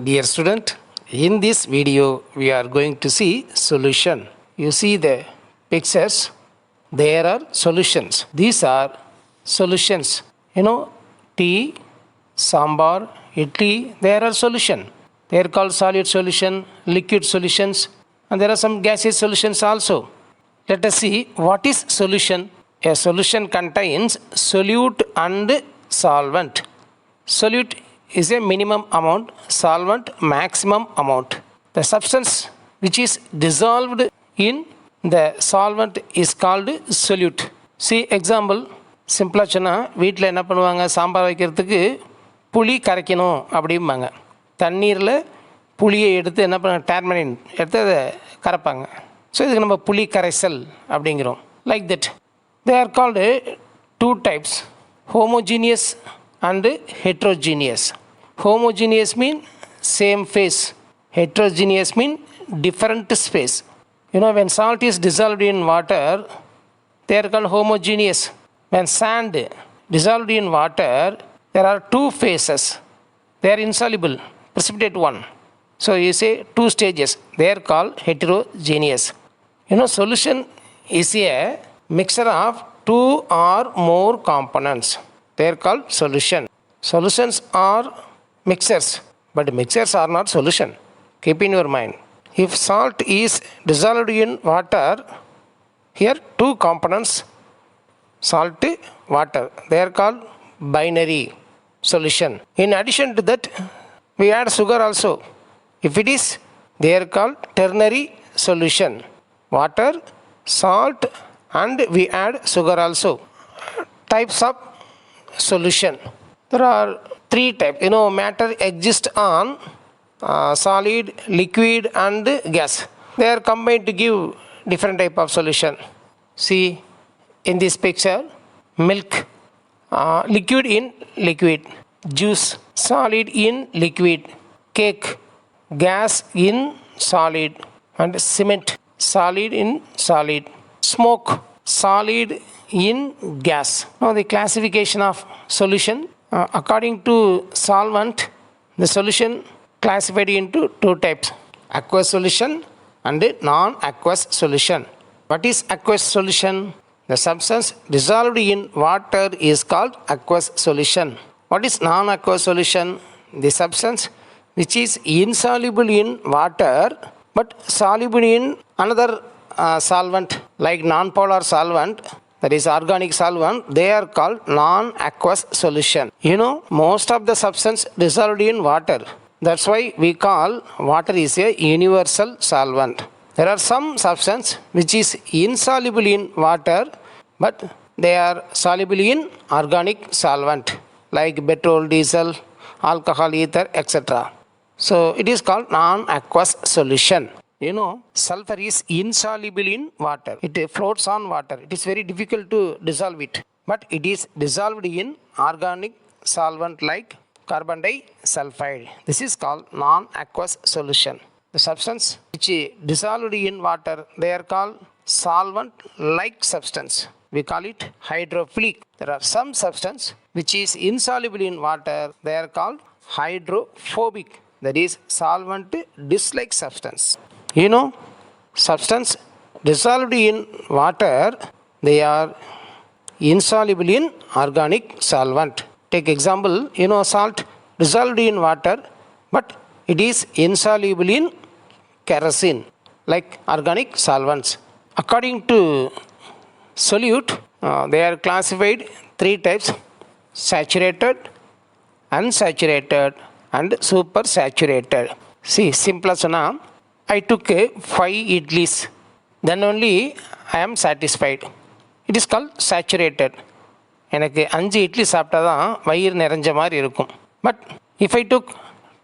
Dear student, in this video we are going to see solution. You see the pictures, there are solutions. These are solutions. Tea, sambar, idli, there are solution. They are called solid solution, liquid solutions, and there are some gaseous solutions also. Let us see what is solution. A solution contains solute and solvent. Solute is a minimum amount, solvent maximum amount. The substance which is dissolved in the solvent is called solute. See example, சிம்பிளாக சொன்னால் வீட்டில் என்ன பண்ணுவாங்க, சாம்பார் வைக்கிறதுக்கு புளி கரைக்கணும் அப்படிம்பாங்க. தண்ணீரில் புளியை எடுத்து என்ன பண்ண டர்மரின் எடுத்து அதை கரைப்பாங்க. ஸோ இதுக்கு நம்ம புளி கரைசல் அப்படிங்கிறோம். Like that they are called two types, homogeneous and heterogeneous. Homogeneous mean same phase, heterogeneous mean different space. When salt is dissolved in water, they are called homogeneous. When sand dissolved in water, there are two phases, they are insoluble, precipitate one. So you say two stages, they are called heterogeneous. Solution is a mixture of two or more components, they are called solution. Solutions are mixtures, but mixtures are not solution. Keep in your mind. If salt is dissolved in water, here two components, salt, water, they are called binary solution. In addition to that, we add sugar also. If it is, they are called ternary solution. Water, salt, and we add sugar also. Types of solution. There are three types. Matter exists on solid, liquid, and gas. They are combined to give different type of solution. See in this picture, milk, liquid in liquid, juice, solid in liquid, cake, gas in solid, and cement, solid in solid, smoke, solid in gas. Now the classification of solution, according to solvent, the solution classified into two types, aqueous solution and non-aqueous solution. What is aqueous solution? The substance dissolved in water is called aqueous solution. What is non-aqueous solution? The substance which is insoluble in water but soluble in another solvent, like non-polar solvent, that is organic solvent, they are called non-aqueous solution. Most of the substance dissolved in water. That's why we call water is a universal solvent. There are some substance which is insoluble in water, but they are soluble in organic solvent, like petrol, diesel, alcohol, ether, etc. So it is called non-aqueous solution. Sulfur is insoluble in water. It floats on water. It is very difficult to dissolve it. But it is dissolved in organic solvent like carbon disulfide. This is called non-aqueous solution. The substance which is dissolved in water, they are called solvent-like substance. We call it hydrophilic. There are some substance which is insoluble in water. They are called hydrophobic. That is solvent-dislike substance. Substance dissolved in water, they are insoluble in organic solvent. Take example, salt dissolved in water, but it is insoluble in kerosene, like organic solvents. According to solute, they are classified three types: saturated, unsaturated, and supersaturated. See, simple as I took 5 idlis, then only I am satisfied. It is called saturated. எனக்கு 5 இட்லி சாப்பிட்டா தான் வயிறு நிறைஞ்ச மாதிரி இருக்கும். But if I took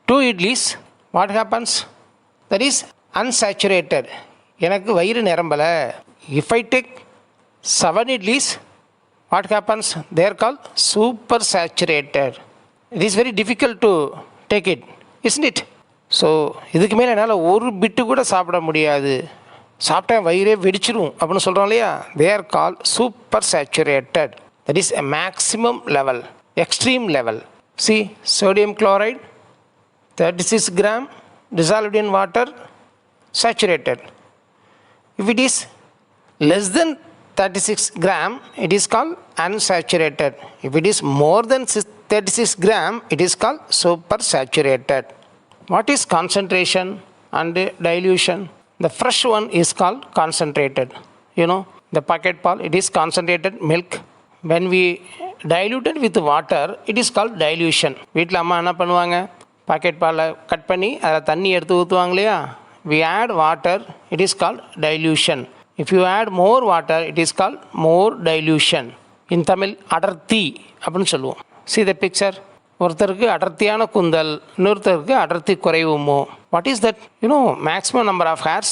2 idlis, what happens? That is unsaturated. எனக்கு வயிறு நிரம்பலை. If I take 7 idlis, what happens? They are called supersaturated. It is very difficult to take it, isn't it? So இதுக்கு மேலே என்னால் ஒரு பிட்டு கூட சாப்பிட முடியாது, சாப்பிட்டா வயிறே வெடிச்சிடும் அப்படின்னு சொல்கிறோம் இல்லையா? தே are called super saturated. That is a maximum level, extreme level. See, sodium chloride, 36 gram dissolved in water, saturated. If it is less than 36 gram, it is called unsaturated. If it is more than 36 gram, it is called supersaturated. What is concentration and dilution? The fresh one is called concentrated. The packet pal, it is concentrated milk. When we diluted with water, it is called dilution. வீட்டில் அம்மா என்ன பண்ணுவாங்க, packet பாலை cut பண்ணி அதில் தண்ணி எடுத்து ஊற்றுவாங்க இல்லையா? We add water, it is called dilution. If you add more water, it is called more dilution. In Tamil, அடர்த்தி அப்படின்னு சொல்லுவோம். See the picture. ஒருத்தருக்கு அடர்த்தியான கூந்தல், இன்னொருத்தருக்கு அடர்த்தி குறைவுமோ. What is that? Maximum number of hairs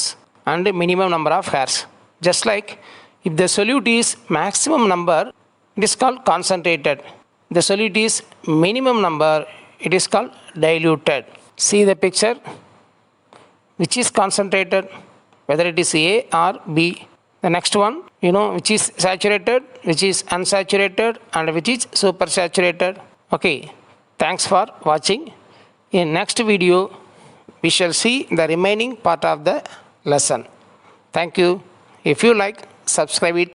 and minimum number of hairs. Just like if the solute is maximum number, it is called concentrated. The solute is minimum number, it is called diluted. See the picture. Which is concentrated, whether it is A or B. The next one, which is saturated, which is unsaturated, and which is supersaturated. Okay, thanks for watching. In next video, we shall see the remaining part of the lesson. Thank you. If you like, subscribe it.